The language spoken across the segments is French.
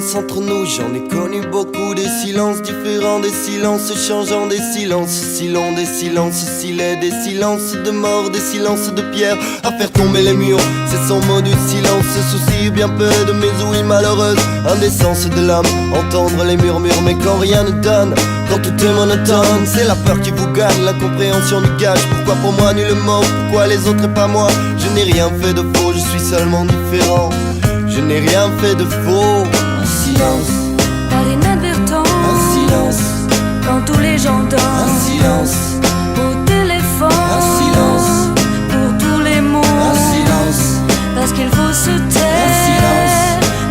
silence entre nous, j'en ai connu beaucoup. Des silences différents, des silences changeants, des silences si longs, des silences si laids, des silences de mort, des silences de pierre à faire tomber les murs. C'est son mot du silence, se soucie bien peu de mes ouïes malheureuses. Indécence de l'âme, entendre les murmures mais quand rien ne donne, quand tout est monotone. C'est la peur qui vous gagne, l'incompréhension du gage. Pourquoi pour moi nullement, pourquoi les autres et pas moi? Je n'ai rien fait de faux, je suis seulement différent. Je n'ai rien fait de faux. Un silence, par inadvertance. un silence, Quand tous les gens un dansent silence, au téléphone. un silence, Pour tous les mots, un silence, parce qu'il faut se taire. silence.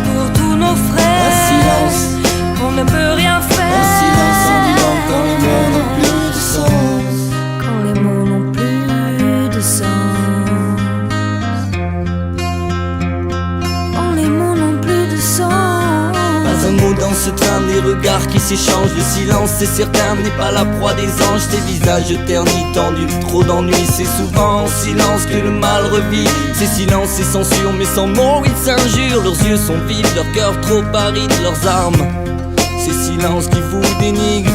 Pour tous nos frères, un silence, qu'on ne peut rien faire. un silence en vivant quand les mots n'ont plus de sens. Quand les mots n'ont plus de sens. Quand les mots n'ont plus de sens. Pas un mot dans ce train, des regards qui s'échangent. Le silence, c'est certain, n'est pas la proie des anges. Tes visages ternis, tendus, trop d'ennui. C'est souvent en silence que le mal revit. Ces silences, ces censures, mais sans mots, ils s'injurent. Leurs yeux sont vides, leur cœur trop aride, leurs armes. Ces silences qui vous dénigrent.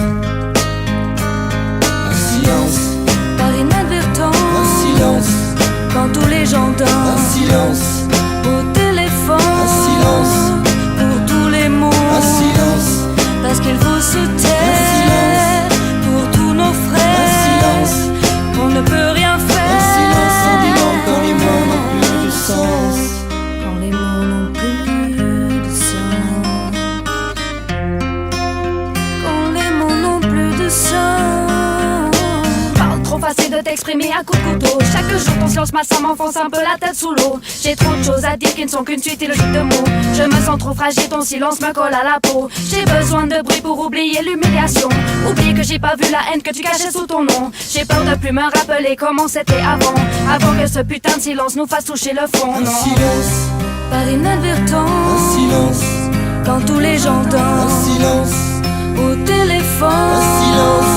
Un silence, Par inadvertance. un silence, Quand tous les gens un dansent silence, au téléphone. un silence, Pour tous les mots, un silence, parce qu'il faut se taire. Pour tous nos un frères, silence, on ne peut rien faire. un silence en vivant quand les mots n'ont plus de sens. Quand les mots n'ont plus de sens. Quand les mots n'ont plus de sens. Parle trop facile de t'exprimer à coups de couteau. Chaque jour ton silence ça m'enfonce un peu la tête sous l'eau. J'ai trop de choses à dire qui ne sont qu'une suite illogique de mots. Je me sens trop fragile, ton silence me colle à la peau. J'ai besoin de bruit pour oublier l'humiliation. Oublier que j'ai pas vu la haine que tu cachais sous ton nom. J'ai peur de plus me rappeler comment c'était avant. Avant que ce putain de silence nous fasse toucher le fond. Un Non. silence, Par un inadvertance. silence, Quand tous les gens un dansent silence, au téléphone. un silence,